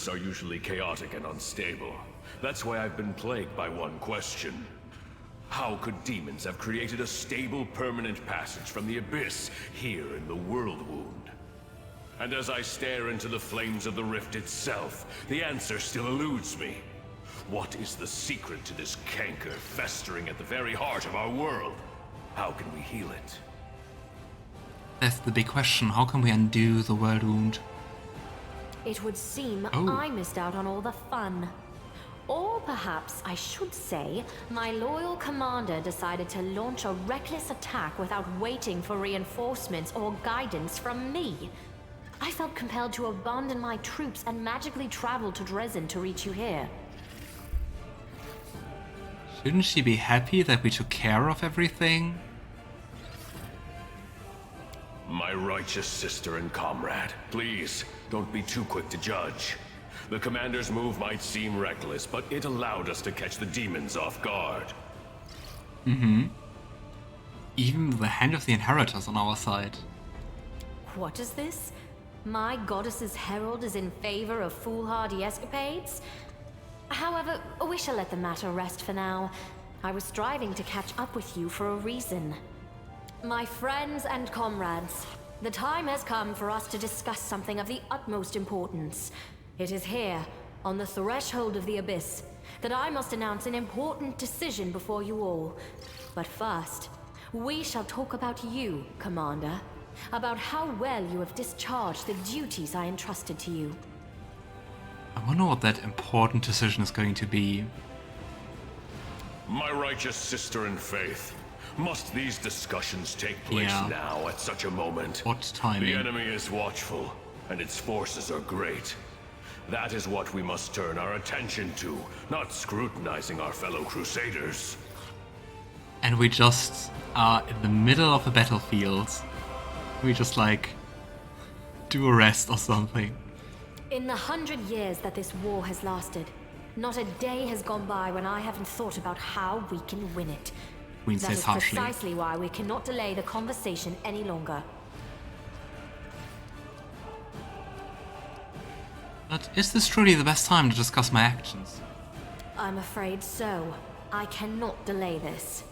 are usually chaotic and unstable. That's why I've been plagued by one question. How could demons have created a stable, permanent passage from the abyss here in the Worldwound? And as I stare into the flames of the rift itself, the answer still eludes me. What is the secret to this canker festering at the very heart of our world? How can we heal it? That's the big question. How can we undo the Worldwound? It would seem I missed out on all the fun. Or perhaps I should say, my loyal commander decided to launch a reckless attack without waiting for reinforcements or guidance from me. I felt compelled to abandon my troops and magically travel to Dresden to reach you here. Shouldn't she be happy that we took care of everything? My righteous sister and comrade, please, don't be too quick to judge. The commander's move might seem reckless, but it allowed us to catch the demons off guard. Even the Hand of the Inheritors on our side. What is this? My goddess's herald is in favor of foolhardy escapades? However, we shall let the matter rest for now. I was striving to catch up with you for a reason. My friends and comrades, the time has come for us to discuss something of the utmost importance. It is here, on the threshold of the abyss, that I must announce an important decision before you all. But first, we shall talk about you, Commander. About how well you have discharged the duties I entrusted to you. I wonder what that important decision is going to be. My righteous sister in faith, must these discussions take place now at such a moment? What timing? The enemy is watchful, and its forces are great. That is what we must turn our attention to, not scrutinizing our fellow crusaders. And we just are in the middle of a battlefield. We just like do a rest or something. In the 100 years that this war has lasted, not a day has gone by when I haven't thought about how we can win it. Queen That says is harshly. precisely why we cannot delay the conversation any longer. But is this truly the best time to discuss my actions? I'm afraid so. I cannot delay this.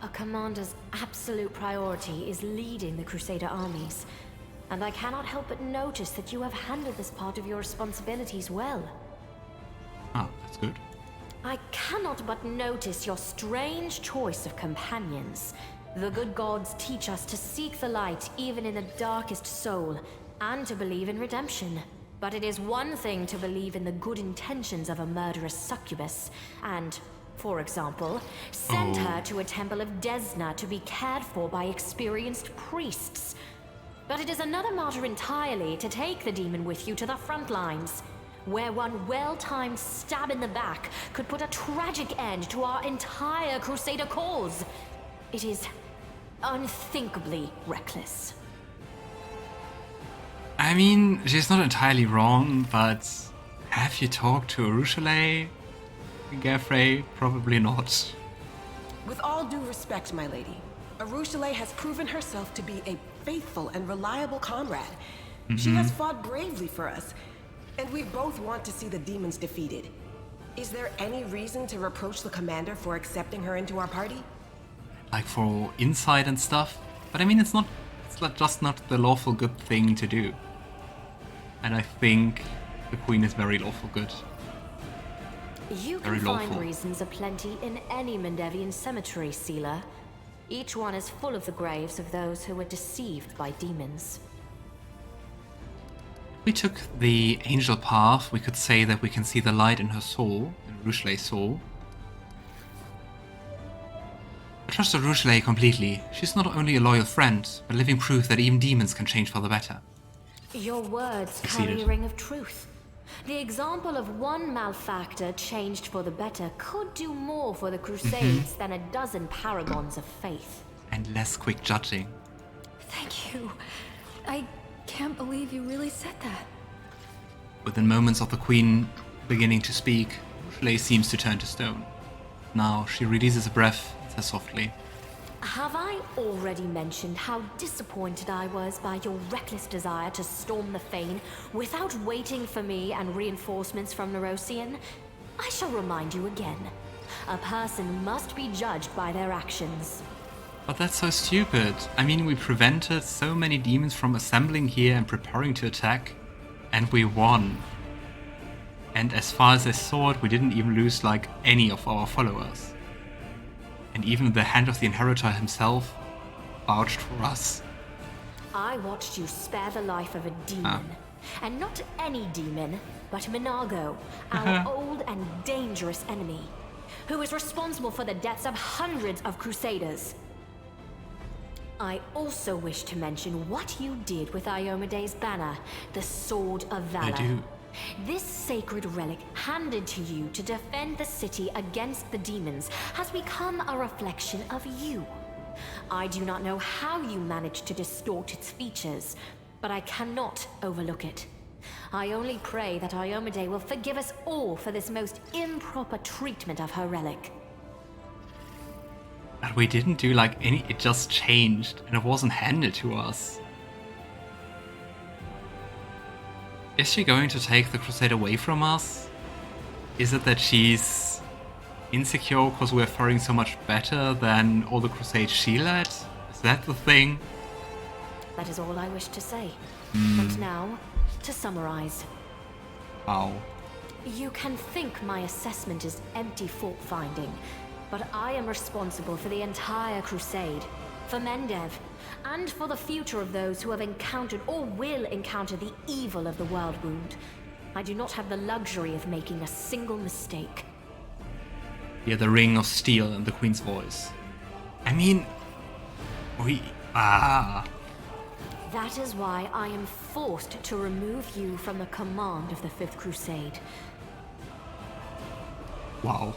A commander's absolute priority is leading the Crusader armies, and I cannot help but notice that you have handled this part of your responsibilities well. Ah, that's good. I cannot but notice your strange choice of companions. The good gods teach us to seek the light even in the darkest soul, and to believe in redemption. But it is one thing to believe in the good intentions of a murderous succubus, and, for example, send her to a temple of Desna to be cared for by experienced priests. But it is another matter entirely to take the demon with you to the front lines, where one well-timed stab in the back could put a tragic end to our entire Crusader cause. It is unthinkably reckless. I mean, she's not entirely wrong, but have you talked to Arueshalae? Galfrey? Probably not. With all due respect, my lady, Arueshalae has proven herself to be a faithful and reliable comrade. She has fought bravely for us, and we both want to see the demons defeated. Is there any reason to reproach the commander for accepting her into our party? Like for insight and stuff? But I mean, it's just not the lawful good thing to do. And I think the Queen is very lawful good. You Very can find lawful. reasons aplenty in any Mendevian cemetery, Seelah. Each one is full of the graves of those who were deceived by demons. If we took the angel path, we could say that we can see the light in her soul, in Arueshalae's soul. I trust Arueshalae completely. She's not only a loyal friend, but living proof that even demons can change for the better. Your words Succeeded. carry a ring of truth. The example of one malefactor changed for the better could do more for the Crusades than a dozen paragons of faith. And less quick judging. Thank you. I can't believe you really said that. Within moments of the Queen beginning to speak, Arueshalae seems to turn to stone. Now she releases a breath and says softly, Have I already mentioned how disappointed I was by your reckless desire to storm the Fane without waiting for me and reinforcements from Nerosian? I shall remind you again. A person must be judged by their actions. But that's so stupid. I mean, we prevented so many demons from assembling here and preparing to attack, and we won. And as far as I saw it, we didn't even lose like any of our followers. And even the Hand of the Inheritor himself vouched for us. I watched you spare the life of a demon. And not any demon, but Minago, our old and dangerous enemy, who is responsible for the deaths of hundreds of Crusaders. I also wish to mention what you did with Iomedae's banner, the Sword of Valor. I do. This sacred relic, handed to you to defend the city against the demons, has become a reflection of you. I do not know how you managed to distort its features, but I cannot overlook it. I only pray that Iomedae will forgive us all for this most improper treatment of her relic. But we didn't do like any, it just changed and it wasn't handed to us. Is she going to take the crusade away from us? Is it that she's insecure because we're faring so much better than all the crusades she led? Is that the thing? That is all I wish to say. And now, to summarize. Wow. You can think my assessment is empty fault-finding, but I am responsible for the entire crusade, for Mendev, and for the future of those who have encountered or will encounter the evil of the Worldwound. I do not have the luxury of making a single mistake. Yeah, the ring of steel and the Queen's voice. I mean, That is why I am forced to remove you from the command of the Fifth Crusade. Wow.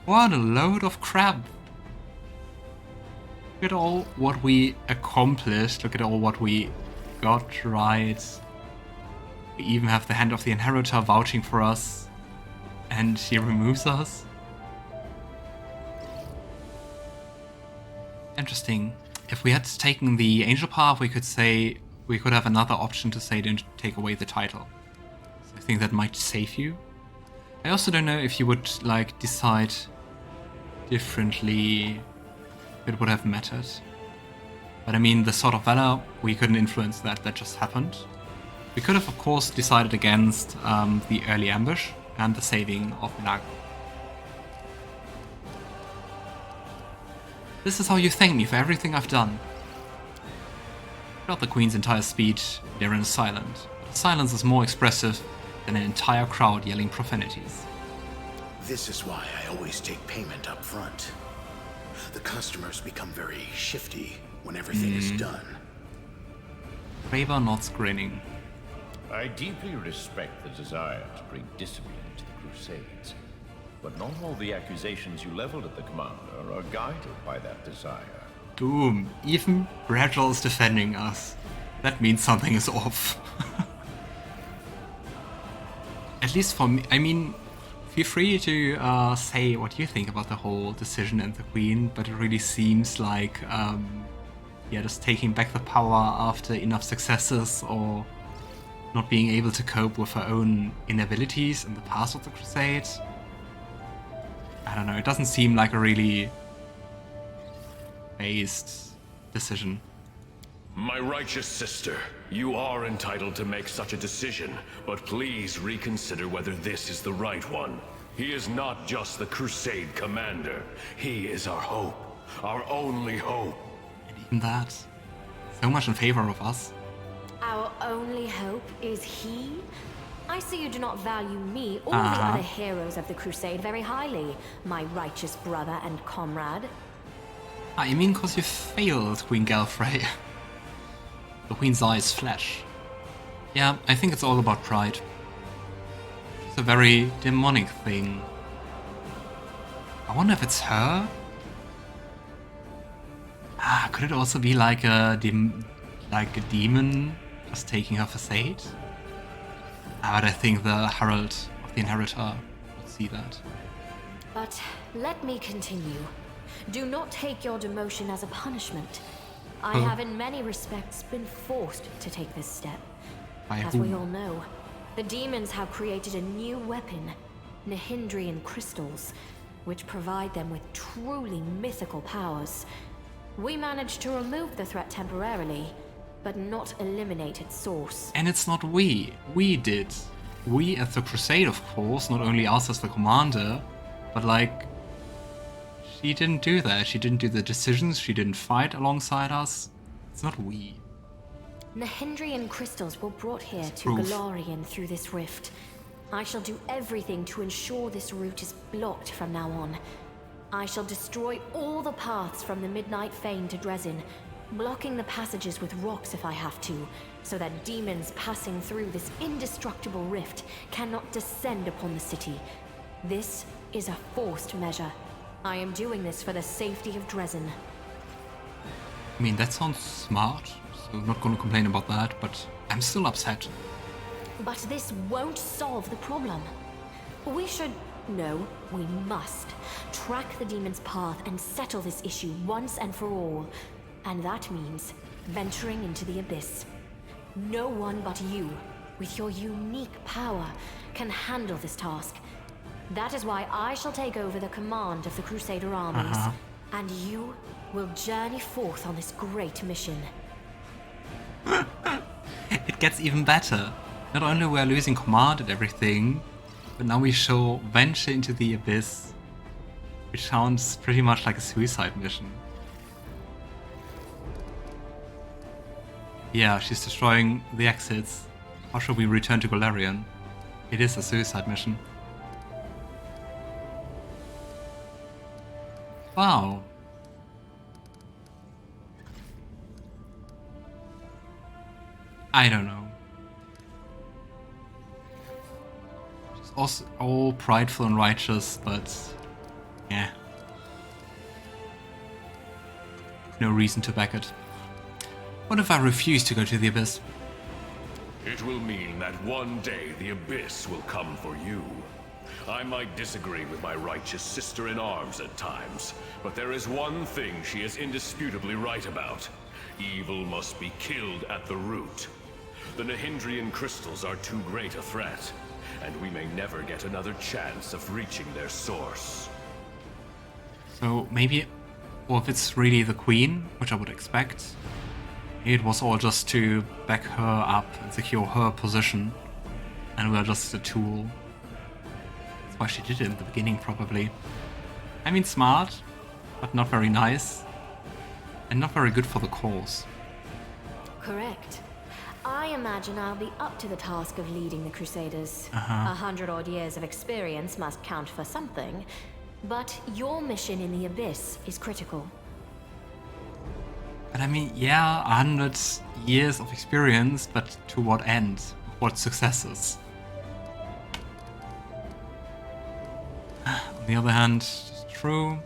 What a load of crap. Look at all what we accomplished, look at all what we got right. We even have the Hand of the Inheritor vouching for us, and he removes us. Interesting. If we had taken the angel path, we could have another option to say don't take away the title. So I think that might save you. I also don't know if you would like decide differently. It would have mattered. But I mean, the Sword of Valor, we couldn't influence that, that just happened. We could have, of course, decided against the early ambush and the saving of Minago. This is how you thank me for everything I've done. Throughout the Queen's entire speech, Daeran is silent. But silence is more expressive than an entire crowd yelling profanities. This is why I always take payment up front. The customers become very shifty when everything is done. Greybor nods, grinning. I deeply respect the desire to bring discipline to the Crusades, but not all the accusations you leveled at the commander are guided by that desire. Doom, even Regill is defending us. That means something is off. At least for me, I mean, feel free to say what you think about the whole decision and the Queen, but it really seems like, just taking back the power after enough successes, or not being able to cope with her own inabilities in the past of the Crusade. I don't know, it doesn't seem like a really based decision. My righteous sister, you are entitled to make such a decision, but please reconsider whether this is the right one. He is not just the Crusade commander. He is our hope, our only hope. And even that, so much in favor of us. Our only hope is he? I see you do not value me or the other heroes of the Crusade very highly, my righteous brother and comrade. You mean cause you failed, Queen Galfrey? The Queen's eyes flash. Yeah, I think it's all about pride. It's a very demonic thing. I wonder if it's her? Could it also be like a demon just taking her facade? But I think the Herald of the Inheritor will see that. But let me continue. Do not take your demotion as a punishment. I have in many respects been forced to take this step. By As whom? we all know, the demons have created a new weapon, Nihindrian crystals, which provide them with truly mythical powers. We managed to remove the threat temporarily, but not eliminate its source. And it's not we. We did. We as the Crusade, of course, not only us as the commander, but like... She didn't do that. She didn't do the decisions. She didn't fight alongside us. It's not we. Nihindrian crystals were brought here to proof. Golarion through this rift. I shall do everything to ensure this route is blocked from now on. I shall destroy all the paths from the Midnight Fane to Dresden, blocking the passages with rocks if I have to, so that demons passing through this indestructible rift cannot descend upon the city. This is a forced measure. I am doing this for the safety of Dresden. I mean, that sounds smart, so I'm not gonna complain about that, but I'm still upset. But this won't solve the problem. We should... No, we must track the demon's path and settle this issue once and for all. And that means venturing into the abyss. No one but you, with your unique power, can handle this task. That is why I shall take over the command of the Crusader armies. And you will journey forth on this great mission. It gets even better. Not only we're losing command and everything, but now we shall venture into the abyss, which sounds pretty much like a suicide mission. Yeah, she's destroying the exits. How shall we return to Golarion? It is a suicide mission. Wow. I don't know. She's also all prideful and righteous, but yeah. No reason to back it. What if I refuse to go to the abyss? It will mean that one day the abyss will come for you. I might disagree with my righteous sister-in-arms at times, but there is one thing she is indisputably right about. Evil must be killed at the root. The Nihindrian crystals are too great a threat, and we may never get another chance of reaching their source. So maybe, or if it's really the queen, which I would expect, it was all just to back her up and secure her position, and we're just a tool. That's why she did it in the beginning, probably. I mean, smart, but not very nice, and not very good for the cause. Correct. I imagine I'll be up to the task of leading the Crusaders. 100-odd years of experience must count for something, but your mission in the Abyss is critical. But I mean, yeah, 100 years of experience, but to what end? What successes? On the other hand, it's true,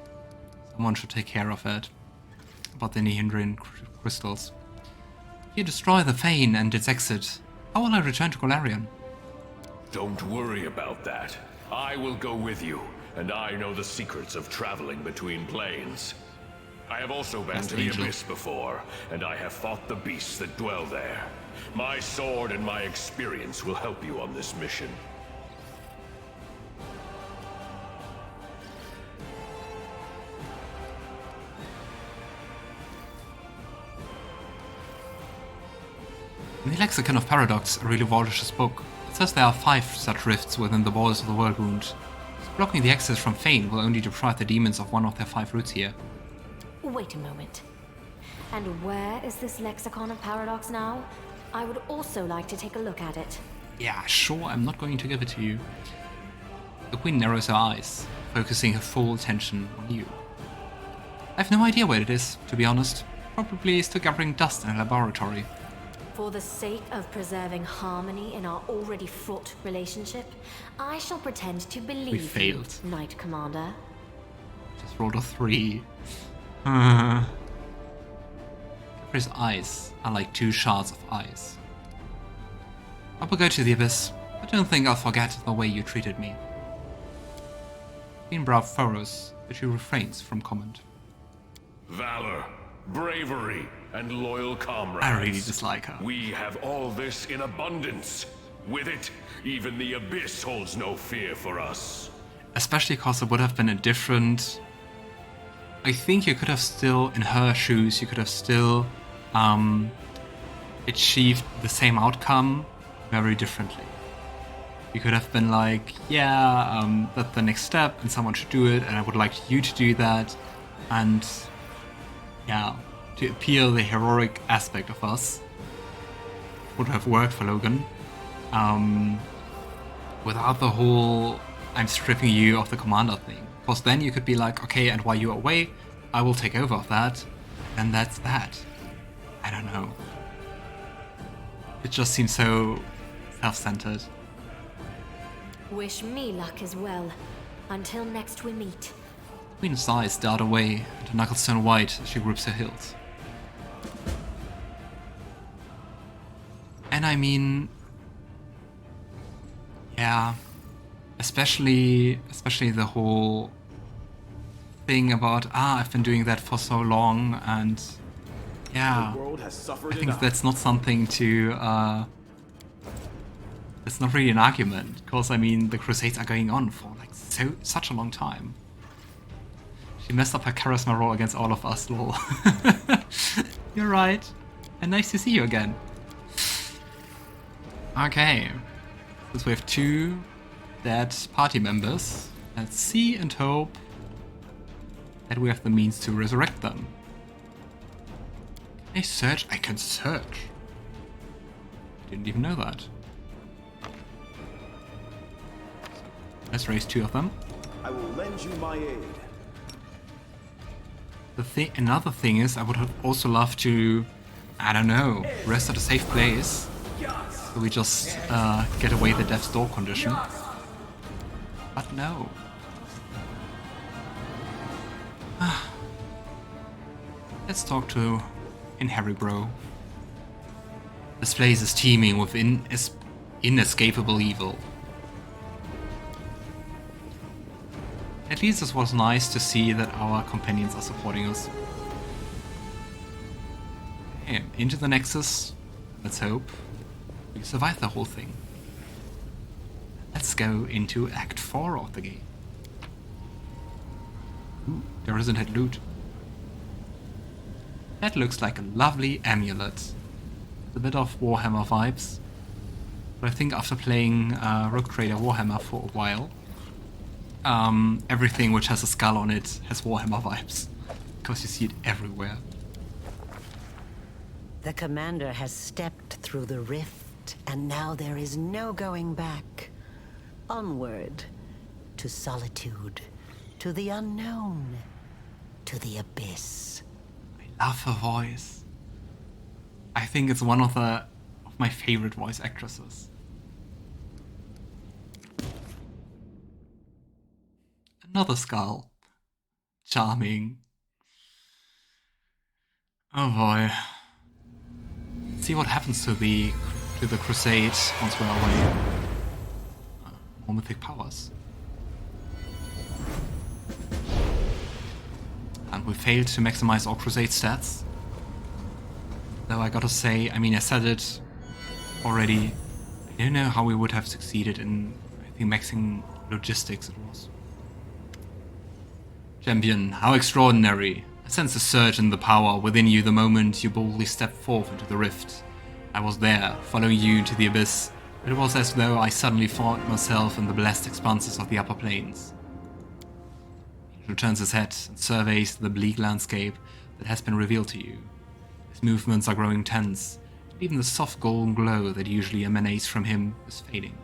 someone should take care of it. About the Nihindrian crystals. If you destroy the Fane and its exit, how will I return to Golarion? Don't worry about that. I will go with you, and I know the secrets of traveling between planes. I have also been to the Abyss before, and I have fought the beasts that dwell there. My sword and my experience will help you on this mission. In the Lexicon of Paradox, a really Volish's book, it says there are 5 such rifts within the walls of the Worldwound. So blocking the access from Fane will only deprive the demons of one of their 5 roots here. Wait a moment. And where is this Lexicon of Paradox now? I would also like to take a look at it. Yeah, sure, I'm not going to give it to you. The Queen narrows her eyes, focusing her full attention on you. I have no idea where it is, to be honest. Probably still gathering dust in a laboratory. For the sake of preserving harmony in our already fraught relationship, I shall pretend to believe We failed. you, Knight Commander. Just rolled a 3. His eyes are like 2 shards of ice. I will go to the Abyss. I don't think I'll forget the way you treated me. Queen brow furrows, but she refrains from comment. Valor, bravery, and loyal comrades. I really dislike her. We have all this in abundance. With it, even the Abyss holds no fear for us. Especially because it would have been a different... I think you could have still, in her shoes, you could have still achieved the same outcome very differently. You could have been like, yeah, that's the next step and someone should do it and I would like you to do that. And yeah, to appeal the heroic aspect of us would have worked for Logan. Without the whole I'm stripping you of the commander thing. Because then you could be like, okay, and while you're away, I will take over of that. And that's that. I don't know. It just seems so self-centered. Wish me luck as well. Until next we meet. Queen's eyes dart away, and her knuckles turn white as she grips her hilt. And I mean... yeah... Especially the whole thing about, I've been doing that for so long, and yeah, I think that's not something to, it's not really an argument, because I mean, the Crusades are going on for like such a long time. She messed up her charisma roll against all of us, lol. You're right, and nice to see you again. Okay, since we have two dead party members, let's see and hope that we have the means to resurrect them. Can I search? I can search. I didn't even know that. So, let's raise two of them. I will lend you my aid. Another thing is, I would have also loved to, I don't know, rest at a safe place. So we just get away the death's door condition. But no. Let's talk to Harry Bro. This place is teeming with inescapable evil. At least it was nice to see that our companions are supporting us. Okay, into the Nexus. Let's hope we survive the whole thing. Let's go into Act 4 of the game. Ooh, there isn't that loot. That looks like a lovely amulet. A bit of Warhammer vibes. But I think after playing Rogue Trader Warhammer for a while, everything which has a skull on it has Warhammer vibes. Because you see it everywhere. The commander has stepped through the rift, and now there is no going back. Onward, to solitude, to the unknown, to the abyss. I love her voice. I think it's one of my favorite voice actresses. Another skull. Charming. Oh boy. Let's see what happens to the Crusade once we're away. More mythic powers. And we failed to maximize our Crusade stats. Though I gotta say, I mean, I said it already, I don't know how we would have succeeded in, I think, maxing logistics it was. Champion, how extraordinary. I sense a surge in the power within you the moment you boldly stepped forth into the rift. I was there, following you into the abyss. It was as though I suddenly found myself in the blessed expanses of the upper planes. He turns his head and surveys the bleak landscape that has been revealed to you. His movements are growing tense, and even the soft golden glow that usually emanates from him is fading.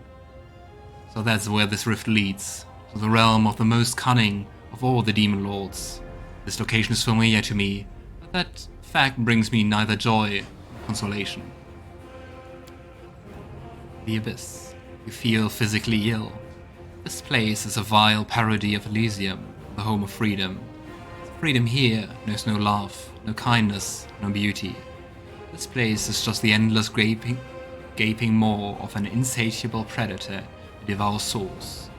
So that's where this rift leads, to the realm of the most cunning of all the demon lords. This location is familiar to me, but that fact brings me neither joy nor consolation. The Abyss. You feel physically ill. This place is a vile parody of Elysium, the home of freedom. Freedom here knows no love, no kindness, no beauty. This place is just the endless gaping maw of an insatiable predator who devours souls.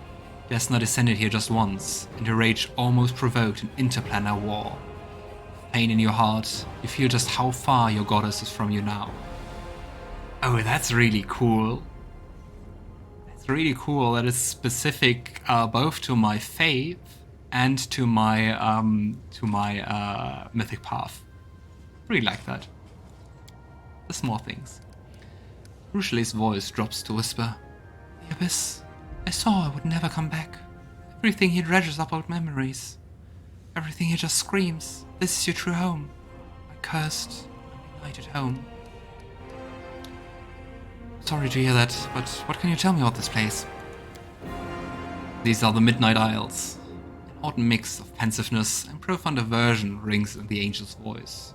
Desna descended here just once, and her rage almost provoked an interplanar war. pain in your heart, you feel just how far your goddess is from you now. Oh, that's really cool. That's really cool. That is specific both to my faith and to my mythic path. Really like that. The small things. Arueshalae's voice drops to whisper. The Abyss. I saw I would never come back. Everything here dredges up old memories. Everything here just screams. This is your true home. My cursed, united home. Sorry to hear that, but what can you tell me about this place? These are the Midnight Isles. An odd mix of pensiveness and profound aversion rings in the angel's voice.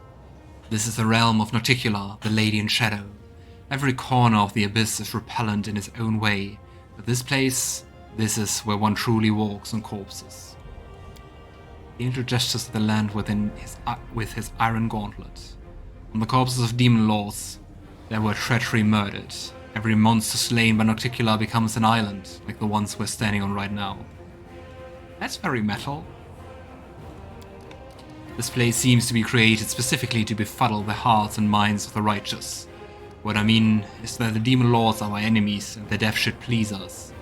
This is the realm of Nauticula, the Lady in Shadow. Every corner of the Abyss is repellent in its own way, but this place, this is where one truly walks on corpses. The angel gestures at the land with his iron gauntlet. On the corpses of demon lords, there were treachery murdered. Every monster slain by Nauticula becomes an island, like the ones we're standing on right now. That's very metal. This place seems to be created specifically to befuddle the hearts and minds of the righteous. What I mean is that the demon lords are our enemies and their death should please us.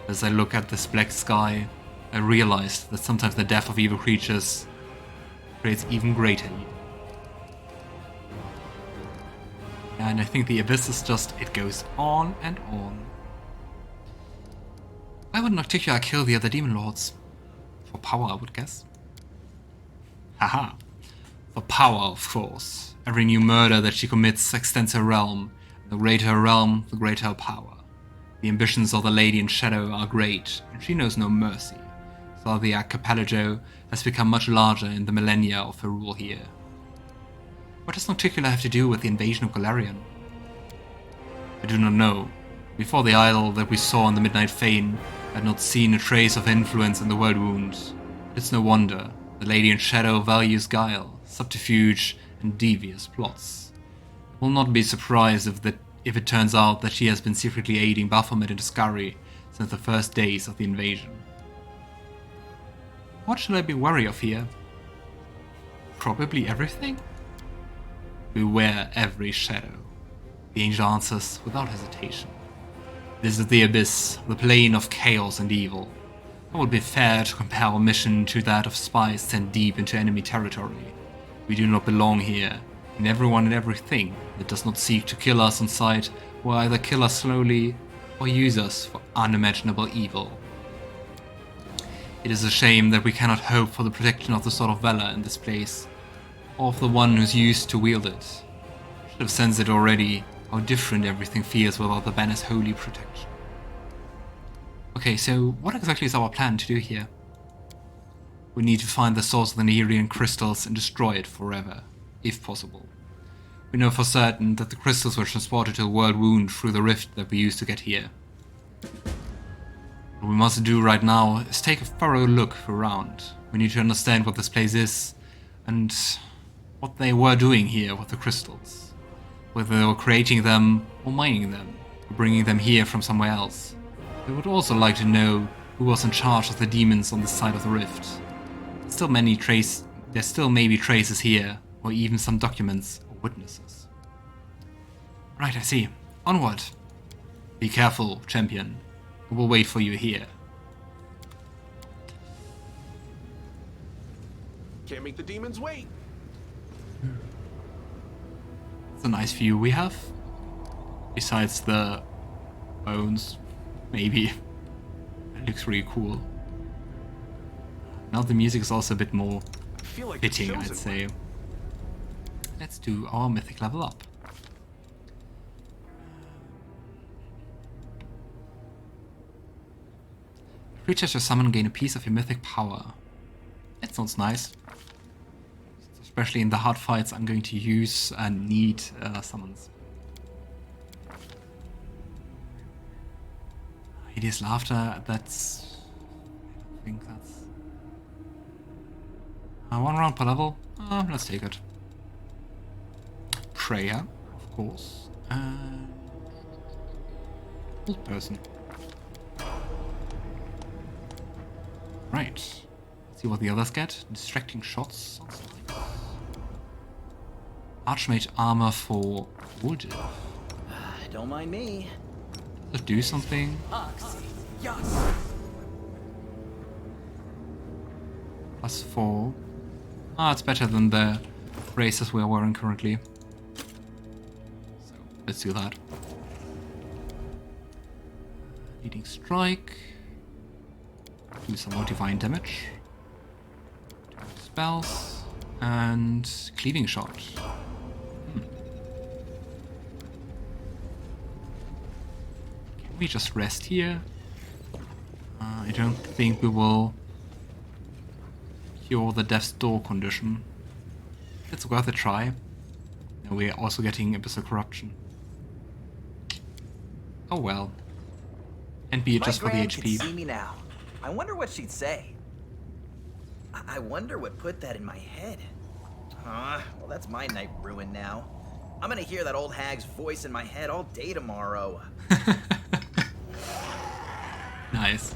As I look at this black sky, I realize that sometimes the death of evil creatures creates even greater evil. And I think the Abyss is just, it goes on and on. Why would Nauticula kill the other demon lords? For power, I would guess. Haha. For power, of course. Every new murder that she commits extends her realm. The greater her realm, the greater her power. The ambitions of the Lady in Shadow are great, and she knows no mercy. So the archipelago has become much larger in the millennia of her rule here. What does Nauticula have to do with the invasion of Golarion? I do not know. Before the idol that we saw in the Midnight Fane, I had not seen a trace of influence in the Worldwound. It's no wonder. The Lady in Shadow values guile, subterfuge, and devious plots. I will not be surprised if it turns out that she has been secretly aiding Baphomet and Deskari since the first days of the invasion. What should I be wary of here? Probably everything? Beware every shadow. The angel answers without hesitation. This is the Abyss, the plane of chaos and evil. It would be fair to compare our mission to that of spies sent deep into enemy territory. We do not belong here, and everyone and everything that does not seek to kill us on sight will either kill us slowly or use us for unimaginable evil. It is a shame that we cannot hope for the protection of the Sword of Valor in this place, or of the one who's used to wield it. I should have sensed it already, how different everything feels without the banner's holy protection. Okay, so what exactly is our plan to do here? We need to find the source of the Neherian crystals and destroy it forever, if possible. We know for certain that the crystals were transported to the Worldwound through the rift that we used to get here. What we must do right now is take a thorough look around. We need to understand what this place is, and what they were doing here with the crystals. Whether they were creating them, or mining them, or bringing them here from somewhere else. We would also like to know who was in charge of the demons on this side of the rift. There still may be traces here, or even some documents or witnesses. Right, I see. Onward. Be careful, champion. We will wait for you here. Can't make the demons wait. It's a nice view we have. Besides the bones, maybe. It looks really cool. Now the music is also a bit more fitting, I'd say. Let's do our mythic level up. Creatures you summon gain a piece of your mythic power. That sounds nice. Especially in the hard fights I'm going to use and need summons. Hideous laughter, that's... I think that's... 1 round per level? Let's take it. Prayer, of course. And... Old person. Right. Let's see what the others get. Distracting shots. Sounds nice. Archmage armor for Woljif. Don't mind me. Does it do something? +4. It's better than the braces we are wearing currently. So let's do that. Leading strike. Do some more divine damage. Spells. And cleaving shot. Can we just rest here? I don't think we will cure the Death's Door condition. It's worth a try. And we're also getting Abyssal Corruption. Oh well. And be it just for the HP. Could see me now. I wonder what she'd say. I wonder what put that in my head. Well, that's my night ruined now. I'm gonna hear that old hag's voice in my head all day tomorrow. Nice.